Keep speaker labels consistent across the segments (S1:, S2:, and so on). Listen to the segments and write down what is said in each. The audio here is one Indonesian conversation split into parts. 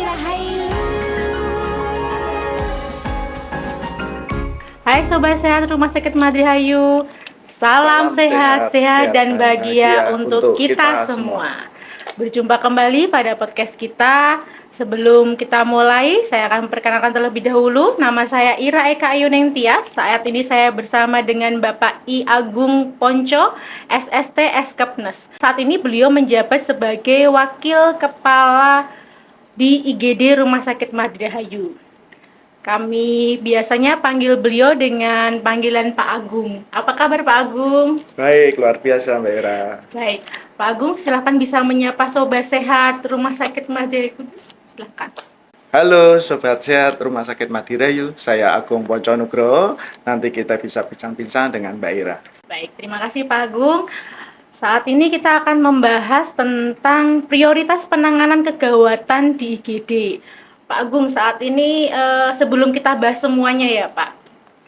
S1: Rahayu.
S2: Hai Sobat Sehat Rumah Sakit Madrihayu. Salam sehat dan bahagia untuk kita semua. Berjumpa kembali pada podcast kita. Sebelum kita mulai, saya akan memperkenalkan terlebih dahulu. Nama saya Ira Eka Ayuneng Tias. Saat ini saya bersama dengan Bapak I Agung Ponco, SST Eskepnes. Saat ini beliau menjabat sebagai Wakil Kepala di IGD Rumah Sakit Madrihayu. Kami biasanya panggil beliau dengan panggilan Pak Agung. Apa kabar Pak Agung?
S3: Baik, luar biasa Mbak Ira.
S2: Baik, Pak Agung silahkan bisa menyapa Sobat Sehat Rumah Sakit Madrihayu. Silahkan.
S3: Halo Sobat Sehat Rumah Sakit Madrihayu, saya Agung Ponco Nugroho. Nanti kita bisa bincang-bincang dengan Mbak Ira.
S2: Baik, terima kasih Pak Agung. Saat ini kita akan membahas tentang prioritas penanganan kegawatan di IGD. Pak Agung, saat ini sebelum kita bahas semuanya ya Pak,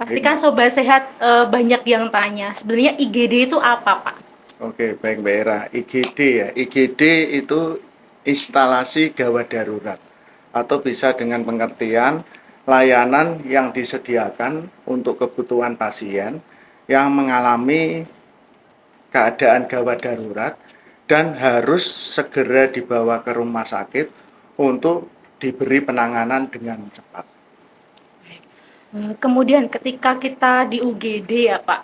S2: pastikan Sobat Sehat banyak yang tanya, sebenarnya IGD itu apa Pak?
S3: Oke, baik Mbak Ira. IGD ya, IGD itu instalasi gawat darurat atau bisa dengan pengertian layanan yang disediakan untuk kebutuhan pasien yang mengalami keadaan gawat darurat dan harus segera dibawa ke rumah sakit untuk diberi penanganan dengan cepat.
S2: Kemudian ketika kita di UGD ya Pak,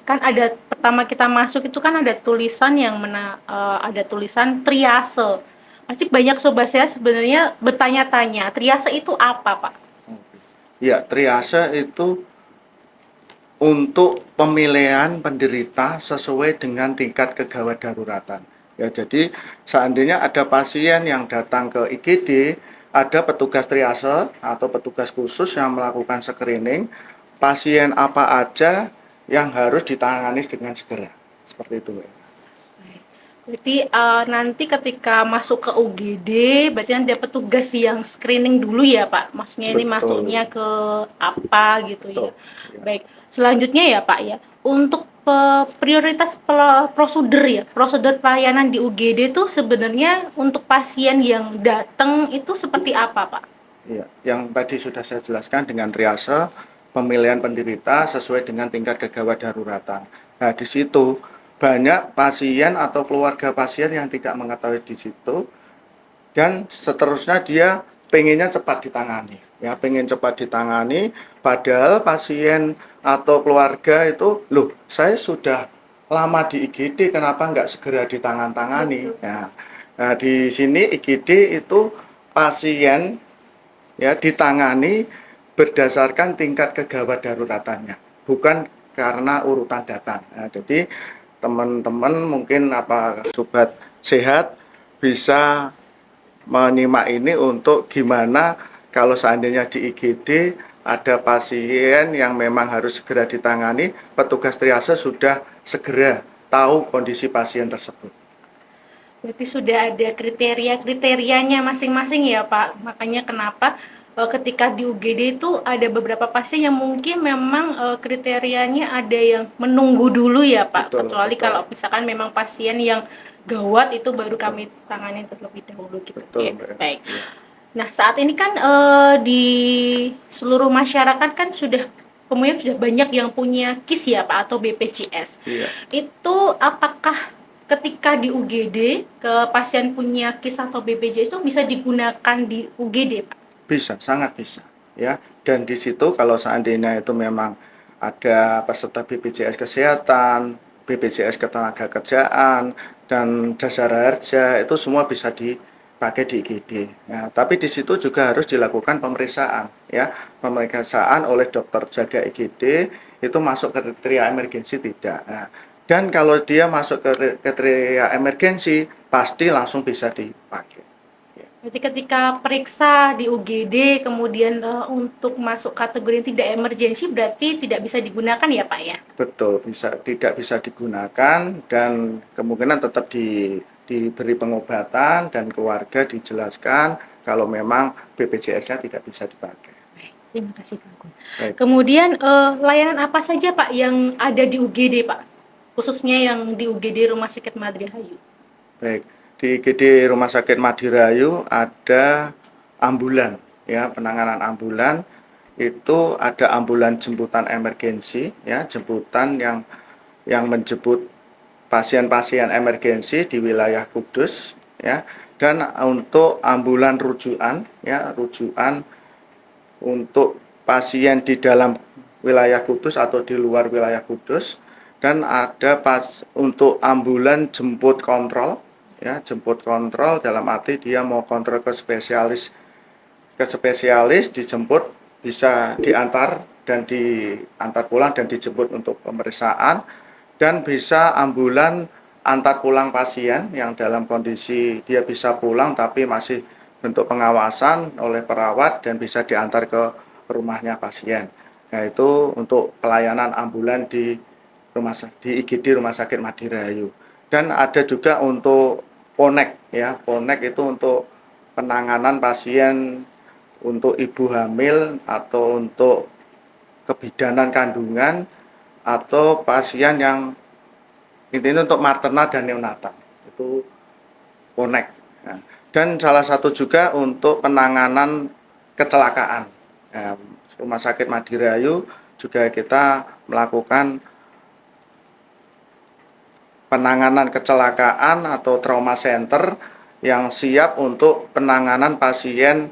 S2: kan ada pertama kita masuk itu kan ada tulisan ada tulisan triase. Pasti banyak sobat saya sebenarnya bertanya-tanya, triase itu apa Pak?
S3: Ya, triase itu untuk pemilihan penderita sesuai dengan tingkat kegawat daruratan. Ya, jadi seandainya ada pasien yang datang ke IGD, ada petugas triase atau petugas khusus yang melakukan screening pasien apa aja yang harus ditangani dengan segera. Seperti itu.
S2: Berarti nanti ketika masuk ke UGD, berarti nanti ada petugas yang screening dulu ya Pak? Maksudnya ini masuknya ke apa gitu. Betul. Ya. Baik, selanjutnya ya Pak ya, untuk prioritas prosedur pelayanan di UGD itu sebenarnya untuk pasien yang datang itu seperti apa Pak?
S3: Ya, yang tadi sudah saya jelaskan dengan triase, pemilihan penderita sesuai dengan tingkat kegawat daruratan. Nah, di situ banyak pasien atau keluarga pasien yang tidak mengetahui di situ dan seterusnya dia pengennya cepat ditangani. Ya, pengen cepat ditangani, padahal pasien atau keluarga itu, loh, saya sudah lama di IGD, kenapa nggak segera ditangani? Ya, nah, di sini IGD itu pasien ya ditangani berdasarkan tingkat kegawat daruratannya, bukan karena urutan datang. Nah, jadi teman-teman mungkin sobat sehat bisa menyimak ini untuk gimana kalau seandainya di IGD ada pasien yang memang harus segera ditangani, petugas triase sudah segera tahu kondisi pasien tersebut.
S2: Berarti sudah ada kriteria-kriterianya masing-masing ya Pak. Makanya kenapa ketika di UGD itu ada beberapa pasien yang mungkin memang kriterianya ada yang menunggu dulu ya Pak.
S3: Betul,
S2: kecuali
S3: betul.
S2: Kalau misalkan memang pasien yang gawat itu baru kami tangani terlebih dahulu gitu.
S3: Betul,
S2: ya, baik. Nah, saat ini kan di seluruh masyarakat kan kemudian sudah banyak yang punya KIS ya Pak atau BPJS.
S3: Iya.
S2: Itu apakah ketika di UGD ke pasien punya KIS atau BPJS itu bisa digunakan di UGD Pak?
S3: Bisa, sangat bisa. Ya, dan di situ kalau seandainya itu memang ada peserta BPJS Kesehatan, BPJS Ketenagakerjaan, dan jasa harja itu semua bisa dipakai di IGD. Ya, tapi di situ juga harus dilakukan pemeriksaan, ya, pemeriksaan oleh dokter jaga IGD itu masuk kriteria emergensi tidak. Nah, dan kalau dia masuk ke kriteria emergensi pasti langsung bisa dipakai.
S2: Jadi ketika periksa di UGD kemudian untuk masuk kategori yang tidak emergensi berarti tidak bisa digunakan ya Pak ya?
S3: Betul, tidak bisa digunakan dan kemungkinan tetap diberi pengobatan dan keluarga dijelaskan kalau memang BPJS-nya tidak bisa dipakai.
S2: Baik, terima kasih Pak Agung. Kemudian layanan apa saja Pak yang ada di UGD Pak? Khususnya yang di UGD Rumah Sakit Madrihayu.
S3: Baik, di IGD Rumah Sakit Madrihayu ada ambulan, ya, penanganan ambulan itu ada ambulan jemputan emergensi, ya, jemputan yang menjemput pasien-pasien emergensi di wilayah Kudus, ya, dan untuk ambulan rujukan, ya, rujukan untuk pasien di dalam wilayah Kudus atau di luar wilayah Kudus, dan ada untuk ambulan jemput kontrol, ya, jemput kontrol dalam arti dia mau kontrol ke spesialis dijemput, bisa diantar dan diantar pulang dan dijemput untuk pemeriksaan, dan bisa ambulan antar pulang pasien yang dalam kondisi dia bisa pulang tapi masih bentuk pengawasan oleh perawat dan bisa diantar ke rumahnya pasien. Nah, itu untuk pelayanan ambulan di IGD Rumah Sakit Madirahayu. Dan ada juga untuk PONEK, ya. PONEK itu untuk penanganan pasien untuk ibu hamil atau untuk kebidanan kandungan atau pasien yang intinya untuk maternal dan neonatal. Itu PONEK. Nah, dan salah satu juga untuk penanganan kecelakaan. Nah, Rumah Sakit Madirahayu juga kita melakukan penanganan kecelakaan atau trauma center yang siap untuk penanganan pasien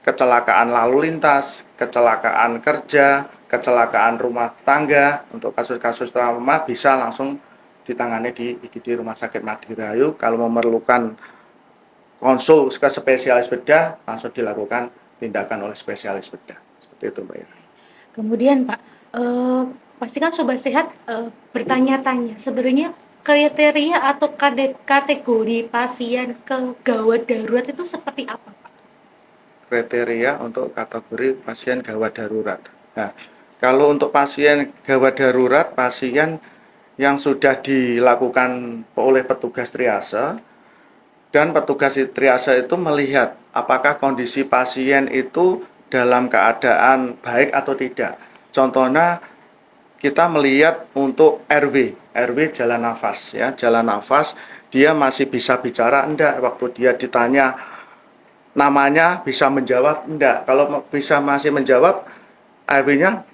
S3: kecelakaan lalu lintas, kecelakaan kerja, kecelakaan rumah tangga. Untuk kasus-kasus trauma bisa langsung ditangani di IGD Rumah Sakit Madirahayu. Kalau memerlukan konsul ke spesialis bedah, langsung dilakukan tindakan oleh spesialis bedah. Seperti itu, Mbak Ira.
S2: Kemudian Pak, pasti kan Sobat Sehat bertanya-tanya sebenarnya kriteria atau kategori pasien gawat darurat itu seperti apa, Pak?
S3: Kriteria untuk kategori pasien gawat darurat. Nah, kalau untuk pasien gawat darurat, pasien yang sudah dilakukan oleh petugas triase, dan petugas triase itu melihat apakah kondisi pasien itu dalam keadaan baik atau tidak. Contohnya kita melihat untuk RW jalan nafas, ya, jalan nafas, dia masih bisa bicara enggak, waktu dia ditanya namanya bisa menjawab enggak. Kalau bisa masih menjawab, RW-nya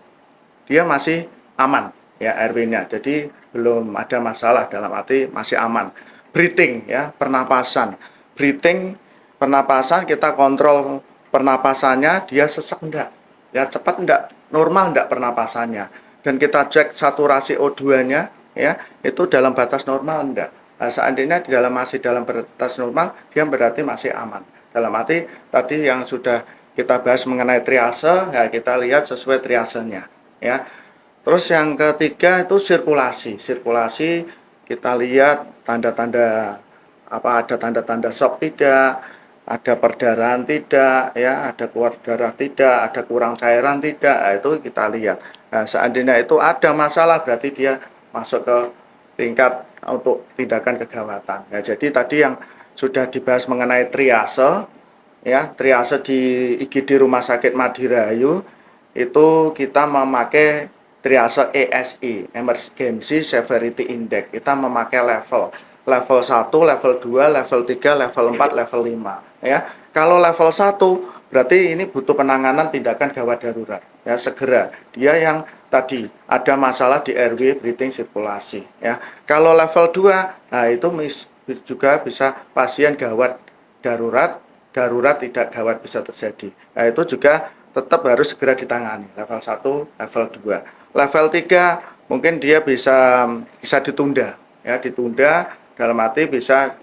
S3: dia masih aman, ya, RW-nya. Jadi belum ada masalah, dalam arti masih aman. Breathing, ya, pernapasan. Breathing, pernapasan kita kontrol pernapasannya, dia sesak enggak, ya, cepat enggak, normal enggak pernapasannya. Dan kita cek saturasi O2-nya, ya, itu dalam batas normal enggak. Nah, seandainya masih dalam batas normal, dia berarti masih aman. Dalam arti tadi yang sudah kita bahas mengenai triase, ya, kita lihat sesuai triasenya, ya. Terus yang ketiga itu sirkulasi. Sirkulasi kita lihat tanda-tanda apa, ada tanda-tanda shock tidak, ada perdarahan tidak, ya, ada keluar darah tidak, ada kurang cairan tidak, nah, itu kita lihat. Nah, seandainya itu ada masalah berarti dia masuk ke tingkat untuk tindakan kegawatan. Ya, jadi tadi yang sudah dibahas mengenai triase, ya, triase di IGD Rumah Sakit Madirahayu itu kita memakai triase ESI, Emergency Severity Index. Kita memakai level 1, level 2, level 3, level 4, level 5, ya. Kalau level 1 berarti ini butuh penanganan tindakan gawat darurat, ya, segera. Dia yang tadi ada masalah di RW, breathing, sirkulasi, ya. Kalau level 2, nah itu juga bisa pasien gawat darurat tidak gawat bisa terjadi. Nah, itu juga tetap harus segera ditangani, level 1, level 2. Level 3 mungkin dia bisa ditunda, ya, ditunda dalam arti bisa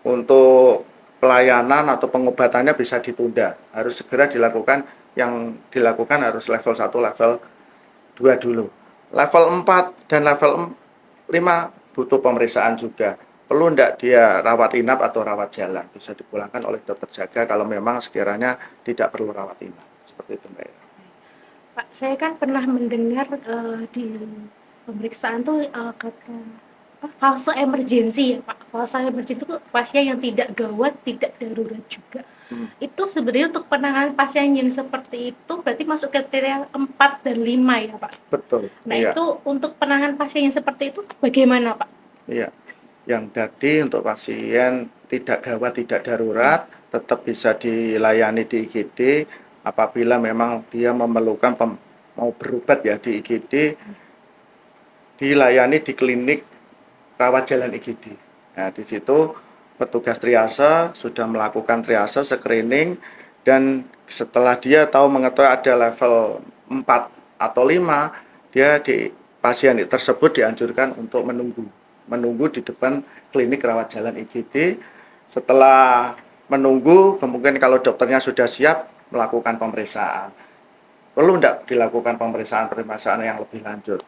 S3: untuk pelayanan atau pengobatannya bisa ditunda. Harus segera dilakukan, yang dilakukan harus level 1, level 2 dulu. Level 4 dan level 5 butuh pemeriksaan juga. Perlu enggak dia rawat inap atau rawat jalan, bisa dipulangkan oleh dokter jaga kalau memang sekiranya tidak perlu rawat inap. Seperti itu, Mbak Ira.
S2: Pak, saya kan pernah mendengar di pemeriksaan tuh kata fase emergensi, ya Pak. Fase emergensi itu pasien yang tidak gawat, tidak darurat juga. Itu sebenarnya untuk penanganan pasien yang seperti itu berarti masuk kriteria 4 dan 5, ya Pak.
S3: Betul.
S2: Nah,
S3: iya.
S2: Itu untuk penanganan pasien yang seperti itu bagaimana, Pak?
S3: Iya. Yang tadi untuk pasien tidak gawat, tidak darurat, tetap bisa dilayani di IGD. Apabila memang dia memerlukan mau berobat ya di IGD, dilayani di klinik rawat jalan IGD. Nah, di situ petugas triase sudah melakukan triase screening, dan setelah dia tahu mengetahui ada level 4 atau 5, pasien tersebut dianjurkan untuk menunggu di depan klinik rawat jalan IGD. Setelah menunggu, kemudian kalau dokternya sudah siap melakukan pemeriksaan. Perlu tidak dilakukan pemeriksaan yang lebih lanjut?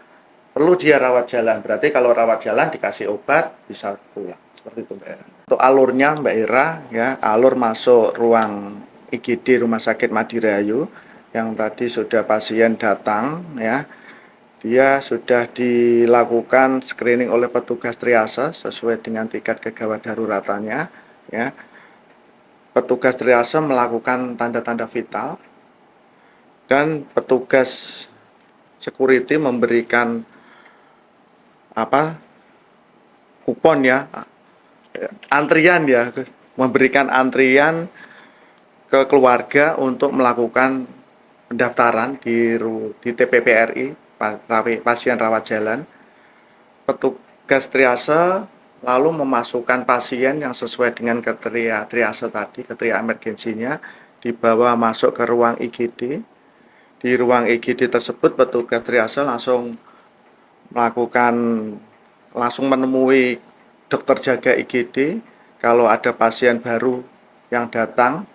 S3: Perlu dia rawat jalan, berarti kalau rawat jalan dikasih obat bisa pulang, seperti itu Mbak Ira. Untuk alurnya Mbak Ira, ya, alur masuk ruang IGD Rumah Sakit Madirahayu yang tadi sudah pasien datang, ya, dia sudah dilakukan screening oleh petugas triase sesuai dengan tingkat kegawat daruratannya, ya. Petugas triase melakukan tanda-tanda vital, dan petugas security memberikan kupon, ya, antrian, ya, memberikan antrian ke keluarga untuk melakukan pendaftaran di TPPRI pasien rawat jalan. Petugas triase lalu memasukkan pasien yang sesuai dengan kriteria triase tadi, kriteria emergensinya, dibawa masuk ke ruang IGD. Di ruang IGD tersebut petugas triase langsung menemui dokter jaga IGD. Kalau ada pasien baru yang datang,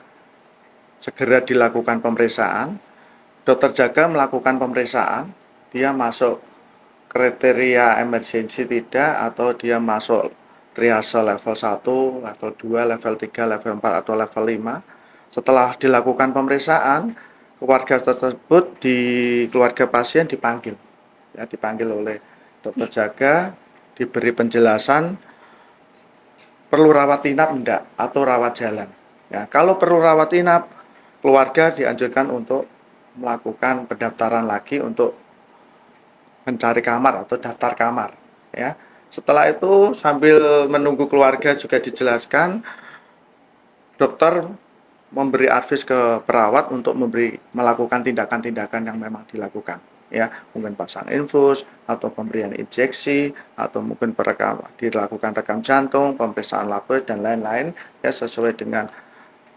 S3: segera dilakukan pemeriksaan. Dokter jaga melakukan pemeriksaan, dia masuk kriteria emergensi tidak, atau dia masuk triase level 1, level 2, level 3, level 4, atau level 5. Setelah dilakukan pemeriksaan, keluarga pasien dipanggil, ya, dipanggil oleh dokter jaga, diberi penjelasan perlu rawat inap enggak atau rawat jalan. Ya, kalau perlu rawat inap, keluarga dianjurkan untuk melakukan pendaftaran lagi untuk mencari kamar atau daftar kamar, ya. Setelah itu sambil menunggu keluarga juga dijelaskan, dokter memberi advies ke perawat untuk melakukan tindakan-tindakan yang memang dilakukan, ya, mungkin pasang infus atau pemberian injeksi, atau mungkin dilakukan rekam jantung, pemeriksaan labor dan lain-lain, ya, sesuai dengan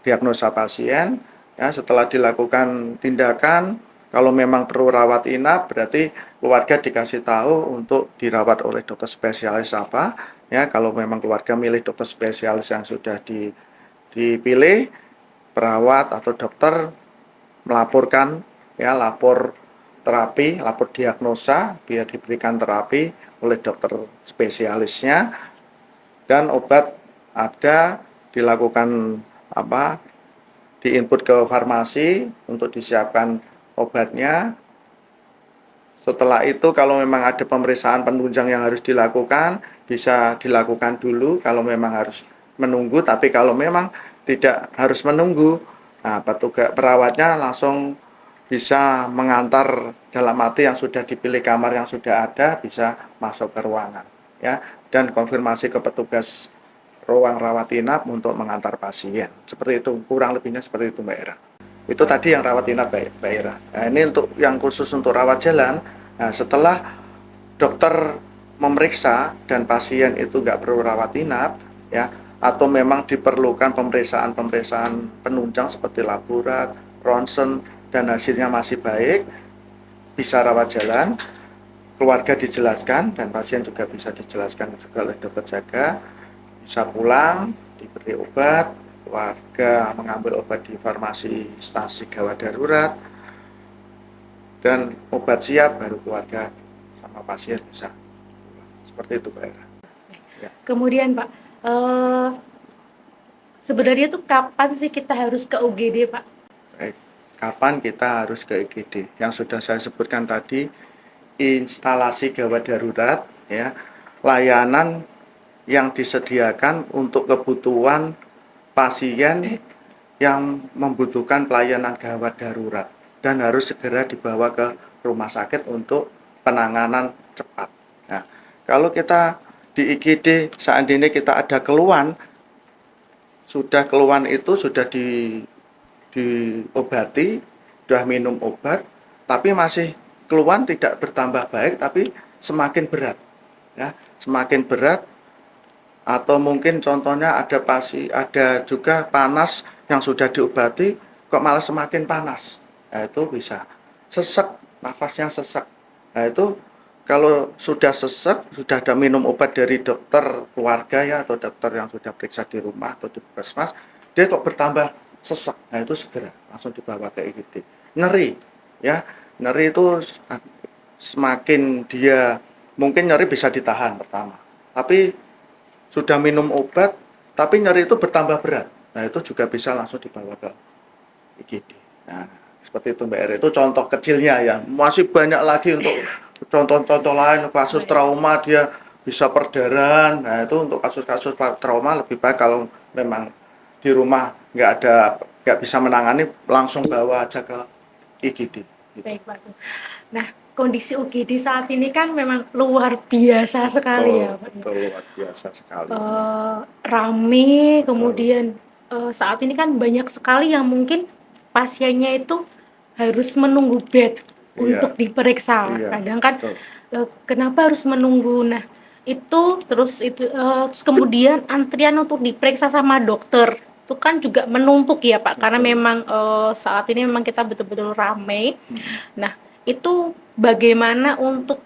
S3: diagnosa pasien. Ya, setelah dilakukan tindakan, kalau memang perlu rawat inap, berarti keluarga dikasih tahu untuk dirawat oleh dokter spesialis apa, ya. Kalau memang keluarga milih dokter spesialis yang sudah dipilih, perawat atau dokter melaporkan, ya, lapor terapi, lapor diagnosa, biar diberikan terapi oleh dokter spesialisnya, dan obat ada, dilakukan diinput ke farmasi untuk disiapkan obatnya. Setelah itu kalau memang ada pemeriksaan penunjang yang harus dilakukan, bisa dilakukan dulu kalau memang harus menunggu. Tapi kalau memang tidak harus menunggu, nah, petugas perawatnya langsung bisa mengantar dalam arti yang sudah dipilih kamar yang sudah ada, bisa masuk ke ruangan, ya, dan konfirmasi ke petugas ruang rawat inap untuk mengantar pasien. Seperti itu, kurang lebihnya seperti itu Mbak Ira. Itu tadi yang rawat inap Mbak Ira. Nah, ini untuk yang khusus untuk rawat jalan. Nah, setelah dokter memeriksa dan pasien itu nggak perlu rawat inap, ya, atau memang diperlukan pemeriksaan penunjang seperti laborat, ronsen, dan hasilnya masih baik, bisa rawat jalan. Keluarga dijelaskan dan pasien juga bisa dijelaskan juga oleh dokter jaga. Bisa pulang, diberi obat, keluarga mengambil obat di farmasi stasi gawat darurat, dan obat siap baru keluarga sama pasien bisa pulang. Seperti itu Pak Era.
S2: Ya. Kemudian Pak, sebenarnya tuh kapan sih kita harus ke UGD Pak?
S3: Baik, kapan kita harus ke IGD? Yang sudah saya sebutkan tadi, instalasi gawat darurat, ya, layanan yang disediakan untuk kebutuhan pasien yang membutuhkan pelayanan gawat darurat dan harus segera dibawa ke rumah sakit untuk penanganan cepat. Nah, kalau kita di IGD seandainya kita ada keluhan, sudah keluhan itu sudah diobati, sudah minum obat, tapi masih keluhan tidak bertambah baik, tapi semakin berat, ya, semakin berat. Atau mungkin contohnya ada juga panas yang sudah diobati kok malah semakin panas. Nah, itu bisa sesek, nafasnya sesek. Nah, itu kalau sudah sesek, sudah ada minum obat dari dokter keluarga ya atau dokter yang sudah periksa di rumah atau di puskesmas, dia kok bertambah sesek. Nah, itu segera langsung dibawa ke IGD. Nyeri, ya. Nyeri itu semakin dia mungkin nyeri bisa ditahan pertama. Tapi sudah minum obat, tapi nyeri itu bertambah berat. Nah, itu juga bisa langsung dibawa ke IGD. Nah, seperti itu Mbak Ere. Itu contoh kecilnya ya. Masih banyak lagi untuk contoh-contoh lain. Kasus trauma dia bisa perdarahan. Nah, itu untuk kasus-kasus trauma lebih baik kalau memang di rumah nggak bisa menangani, langsung bawa aja ke IGD. Gitu.
S2: Baik, Pak. Nah, kondisi UGD saat ini kan memang luar biasa sekali ya, Pak.
S3: Betul, luar biasa sekali.
S2: Rame, kemudian saat ini kan banyak sekali yang mungkin pasiennya itu harus menunggu bed untuk diperiksa. Kadang kan kenapa harus menunggu? Nah, terus kemudian antrian untuk diperiksa sama dokter itu kan juga menumpuk ya Pak, karena memang saat ini memang kita betul-betul ramai. Nah, itu bagaimana untuk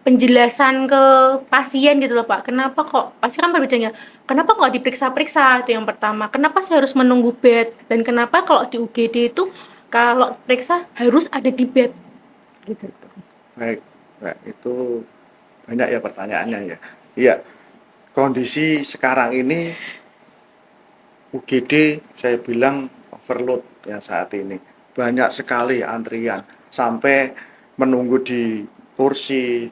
S2: penjelasan ke pasien gitu loh Pak, kenapa kok, pasti kan perbedaannya, kenapa kok diperiksa-periksa, itu yang pertama, kenapa saya harus menunggu bed, dan kenapa kalau di UGD itu kalau periksa harus ada di bed gitu.
S3: Baik, nah, itu banyak ya pertanyaannya ya. Iya, kondisi sekarang ini UGD saya bilang overload ya saat ini. Banyak sekali antrian sampai menunggu di kursi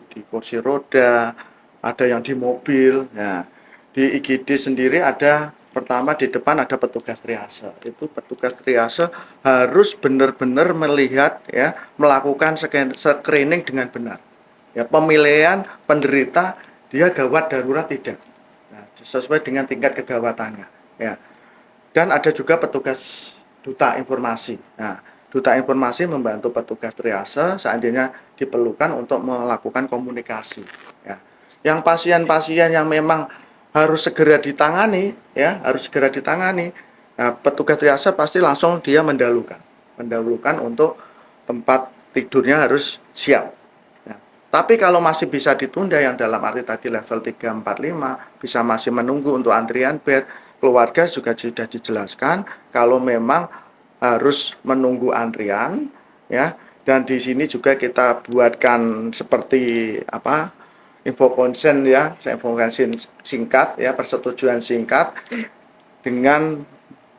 S3: roda, ada yang di mobil. Nah, di IGD sendiri ada pertama di depan ada petugas triase. Itu petugas triase harus benar-benar melihat ya, melakukan screening dengan benar. Ya, pemilihan penderita dia gawat darurat tidak. Nah, sesuai dengan tingkat kegawatannya. Ya. Dan ada juga petugas duta informasi. Nah, duta informasi membantu petugas triase seandainya diperlukan untuk melakukan komunikasi. Ya. Yang pasien-pasien yang memang harus segera ditangani, ya harus segera ditangani. Nah, petugas triase pasti langsung dia mendahulukan untuk tempat tidurnya harus siap. Ya. Tapi kalau masih bisa ditunda yang dalam arti tadi level 3, 4, 5 bisa masih menunggu untuk antrian bed. Keluarga juga sudah dijelaskan kalau memang harus menunggu antrian, ya. Dan di sini juga kita buatkan seperti info consent ya, info consent singkat ya, persetujuan singkat dengan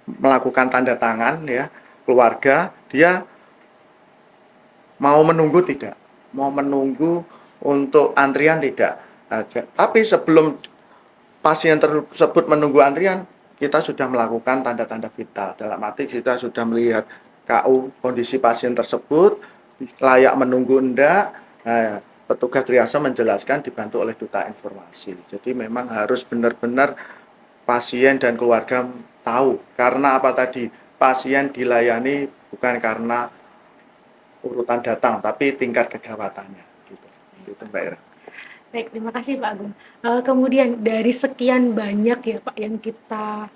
S3: melakukan tanda tangan ya, keluarga dia mau menunggu tidak, mau menunggu untuk antrian tidak. Nah, tapi sebelum pasien tersebut menunggu antrian, kita sudah melakukan tanda-tanda vital. Dalam arti kita sudah melihat KU kondisi pasien tersebut, layak menunggu enggak. Nah, petugas triase menjelaskan dibantu oleh duta informasi. Jadi memang harus benar-benar pasien dan keluarga tahu. Karena apa tadi? Pasien dilayani bukan karena urutan datang, tapi tingkat kegawatannya. Gitu. Itu Mbak Ira.
S2: Baik, terima kasih Pak Agung. Kemudian dari sekian banyak ya Pak yang kita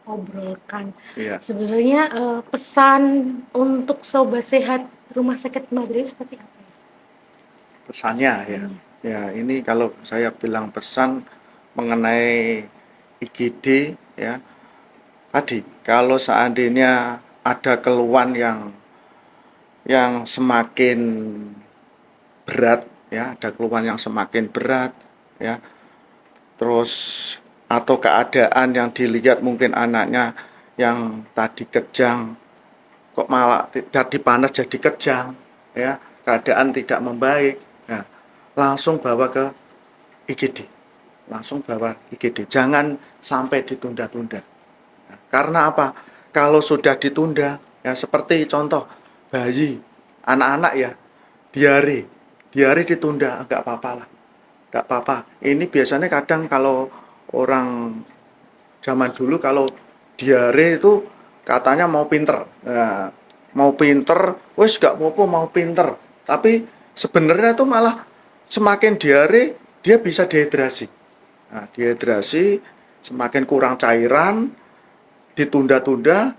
S2: obrolkan, sebenarnya pesan untuk sobat sehat Rumah Sakit Madri seperti apa?
S3: Pesannya ya ini kalau saya bilang pesan mengenai IGD ya, tadi kalau seandainya ada keluhan yang semakin berat ya, ada keluhan yang semakin berat ya, terus atau keadaan yang dilihat mungkin anaknya yang tadi kejang kok malah tadi panas jadi kejang ya, keadaan tidak membaik, nah, langsung bawa ke IGD, jangan sampai ditunda-tunda. Nah, karena apa? Kalau sudah ditunda ya, seperti contoh bayi, anak-anak ya, diare ditunda, enggak apa-apa lah. Enggak apa-apa. Ini biasanya kadang kalau orang Zaman dulu kalau diare itu katanya mau pinter. Nah, mau pinter, wes gak apa-apa mau pinter. Tapi sebenarnya tuh malah semakin diare dia bisa dehidrasi. Nah, dehidrasi semakin kurang cairan, ditunda-tunda,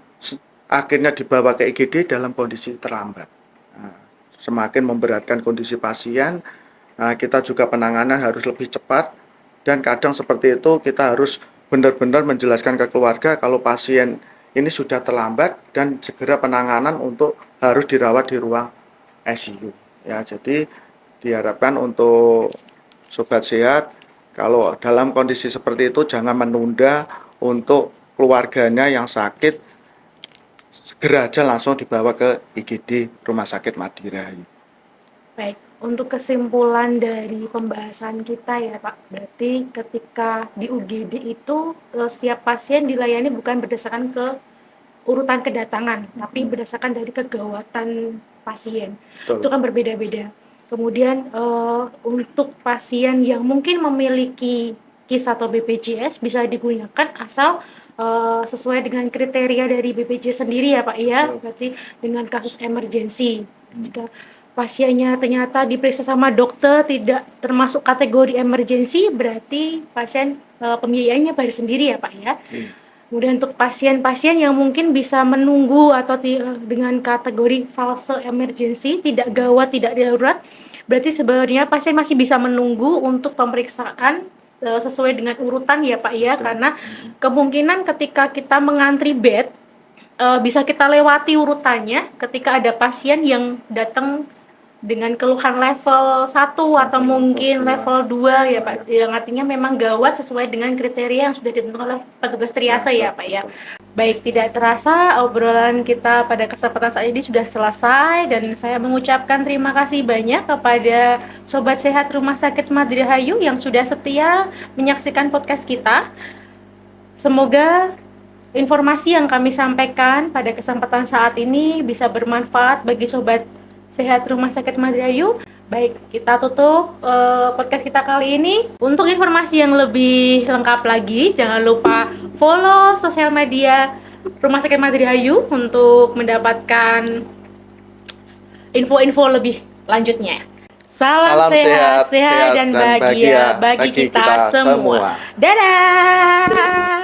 S3: akhirnya dibawa ke IGD dalam kondisi terlambat. Nah, semakin memberatkan kondisi pasien. Nah, kita juga penanganan harus lebih cepat dan kadang seperti itu kita harus benar-benar menjelaskan ke keluarga kalau pasien ini sudah terlambat dan segera penanganan untuk harus dirawat di ruang ICU. Ya, jadi diharapkan untuk sobat sehat kalau dalam kondisi seperti itu jangan menunda untuk keluarganya yang sakit, segera aja langsung dibawa ke IGD Rumah Sakit Madirahayu.
S2: Baik, untuk kesimpulan dari pembahasan kita ya Pak, berarti ketika di UGD itu setiap pasien dilayani bukan berdasarkan ke urutan kedatangan, tapi berdasarkan dari kegawatan pasien.
S3: Betul.
S2: Itu kan berbeda-beda. Kemudian untuk pasien yang mungkin memiliki KIS atau BPJS bisa digunakan asal sesuai dengan kriteria dari BPJS sendiri ya Pak ya, berarti dengan kasus emergensi. Jika pasiennya ternyata diperiksa sama dokter tidak termasuk kategori emergensi, berarti pasien pembiayaannya bayar sendiri ya Pak ya. Kemudian untuk pasien-pasien yang mungkin bisa menunggu atau dengan kategori fase emergensi, tidak gawat, tidak darurat, berarti sebenarnya pasien masih bisa menunggu untuk pemeriksaan sesuai dengan urutan ya Pak ya, karena kemungkinan ketika kita mengantri bed bisa kita lewati urutannya ketika ada pasien yang datang dengan keluhan level 1 atau mungkin level 2 ya Pak, yang artinya memang gawat sesuai dengan kriteria yang sudah ditentukan oleh petugas triase ya Pak ya. Baik, tidak terasa obrolan kita pada kesempatan saat ini sudah selesai dan saya mengucapkan terima kasih banyak kepada Sobat Sehat Rumah Sakit Madirahayu yang sudah setia menyaksikan podcast kita. Semoga informasi yang kami sampaikan pada kesempatan saat ini bisa bermanfaat bagi Sobat Sehat Rumah Sakit Madirahayu. Baik, kita tutup podcast kita kali ini. Untuk informasi yang lebih lengkap lagi, jangan lupa follow sosial media Rumah Sakit Madirahayu untuk mendapatkan info-info lebih lanjutnya. Salam sehat dan bahagia bagi kita semua. Dadah!